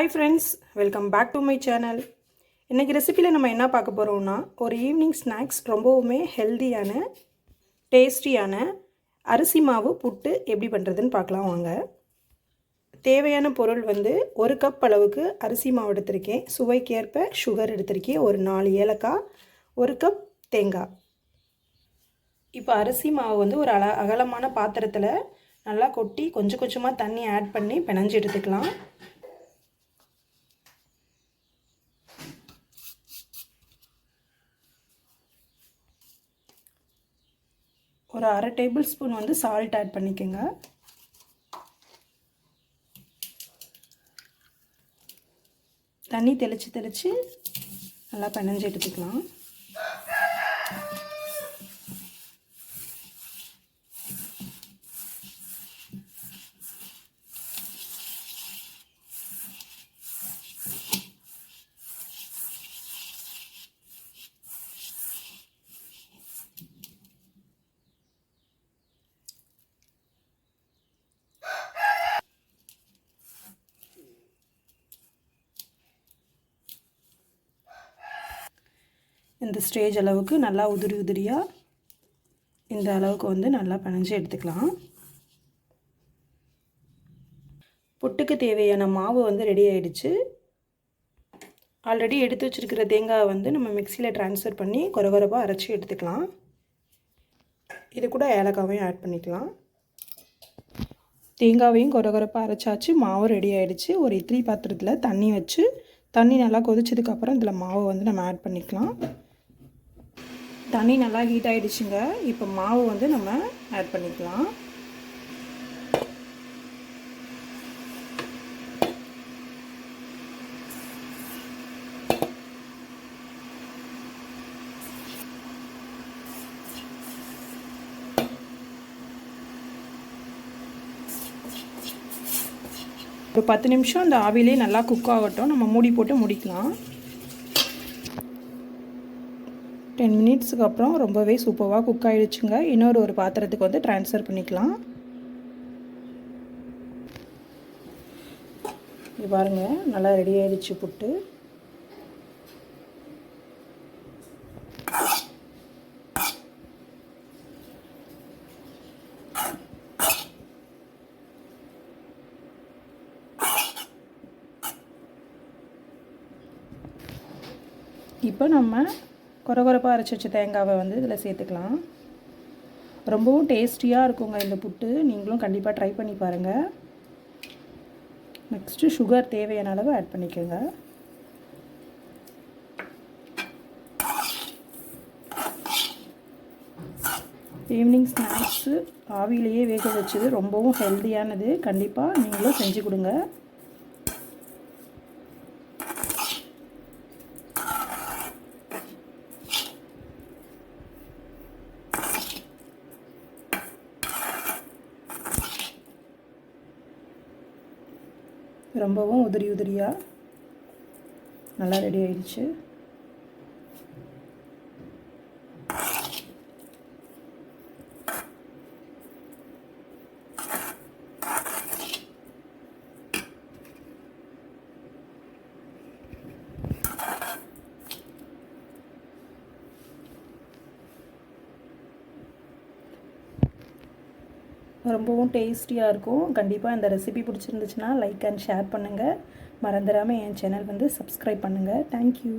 Hi friends, welcome back to my channel. இன்றைக்கி ரெசிப்பியில் நம்ம என்ன பார்க்க போகிறோம்னா, ஒரு ஈவினிங் ஸ்நாக்ஸ் ரொம்பவுமே ஹெல்த்தியான டேஸ்டியான அரிசி மாவு புட்டு எப்படி பண்ணுறதுன்னு பார்க்கலாம் வாங்க. தேவையான பொருள் வந்து 1 கப் அளவுக்கு அரிசி மாவு எடுத்திருக்கேன். சுவைக்கேற்ப சுகர் எடுத்திருக்கேன். ஒரு 4 ஏலக்காய், 1 கப் தேங்காய். இப்போ அரிசி மாவு வந்து ஒரு அகலமான பாத்திரத்தில் நல்லா கொட்டி கொஞ்சம் கொஞ்சமாக தண்ணி ஆட் பண்ணி பிணைஞ்சு எடுத்துக்கலாம். ஒரு 1/2 டேபிள் ஸ்பூன் வந்து சால்ட் ஆட் பண்ணிக்கோங்க. தண்ணி தெளித்து நல்லா பிணைஞ்சு எடுத்துக்கலாம். இந்த ஸ்டேஜ் அளவுக்கு நல்லா உதிரியாக இந்த அளவுக்கு வந்து நல்லா பிணைஞ்சு எடுத்துக்கலாம். புட்டுக்கு தேவையான மாவு வந்து ரெடி ஆகிடுச்சு. ஆல்ரெடி எடுத்து வச்சுருக்கிற தேங்காய் வந்து நம்ம மிக்சியில் ட்ரான்ஸ்ஃபர் பண்ணி கொரகொரப்பாக அரைச்சி எடுத்துக்கலாம். இது கூட ஏலக்காவையும் ஆட் பண்ணிக்கலாம். தேங்காவையும் கொரகொரப்பாக அரைச்சாச்சு. மாவு ரெடி ஆகிடுச்சு. ஒரு இட்லி பாத்திரத்தில் தண்ணி வச்சு தண்ணி நல்லா கொதிச்சதுக்கப்புறம் இதில் மாவை வந்து நம்ம ஆட் பண்ணிக்கலாம். தண்ணி நல்லா ஹீட் ஆகிடுச்சுங்க. இப்போ மாவு வந்து நம்ம ஆட் பண்ணிக்கலாம். ஒரு 10 நிமிஷம் அந்த ஆவிலே நல்லா குக் ஆகட்டும். நம்ம மூடி போட்டு முடிக்கலாம். 10 மினிட்ஸுக்கு அப்புறம் ரொம்பவே சூப்பராக குக் ஆகிடுச்சுங்க. ஒரு பாத்திரத்துக்கு வந்து ட்ரான்ஸ்ஃபர் பண்ணிக்கலாம். இது பாருங்கள், நல்லா ரெடி ஆகிடுச்சு புட்டு. இப்போ நம்ம கொரகொரப்பாக அரைச்சி வச்ச தேங்காவை வந்து இதில் சேர்த்துக்கலாம். ரொம்பவும் டேஸ்டியாக இருக்குங்க இந்த புட்டு. நீங்களும் கண்டிப்பாக ட்ரை பண்ணி பாருங்கள். நெக்ஸ்ட்டு சுகர் தேவையான அளவு ஆட் பண்ணிக்கோங்க. ஈவினிங் ஸ்நாக்ஸு ஆவிலேயே வேக வச்சது ரொம்பவும் ஹெல்த்தியானது. கண்டிப்பாக நீங்களும் செஞ்சு கொடுங்க. ரொம்பவும் உதிரியாக நல்லா ரெடி ஆயிடுச்சு. ரொம்பவும் டேஸ்டியாக இருக்கும். கண்டிப்பாக இந்த ரெசிபி பிடிச்சிருந்துச்சுன்னா லைக் அண்ட் ஷேர் பண்ணுங்கள். மறந்துடாமல் என் சேனல் வந்து சப்ஸ்கிரைப் பண்ணுங்கள். தேங்க்யூ.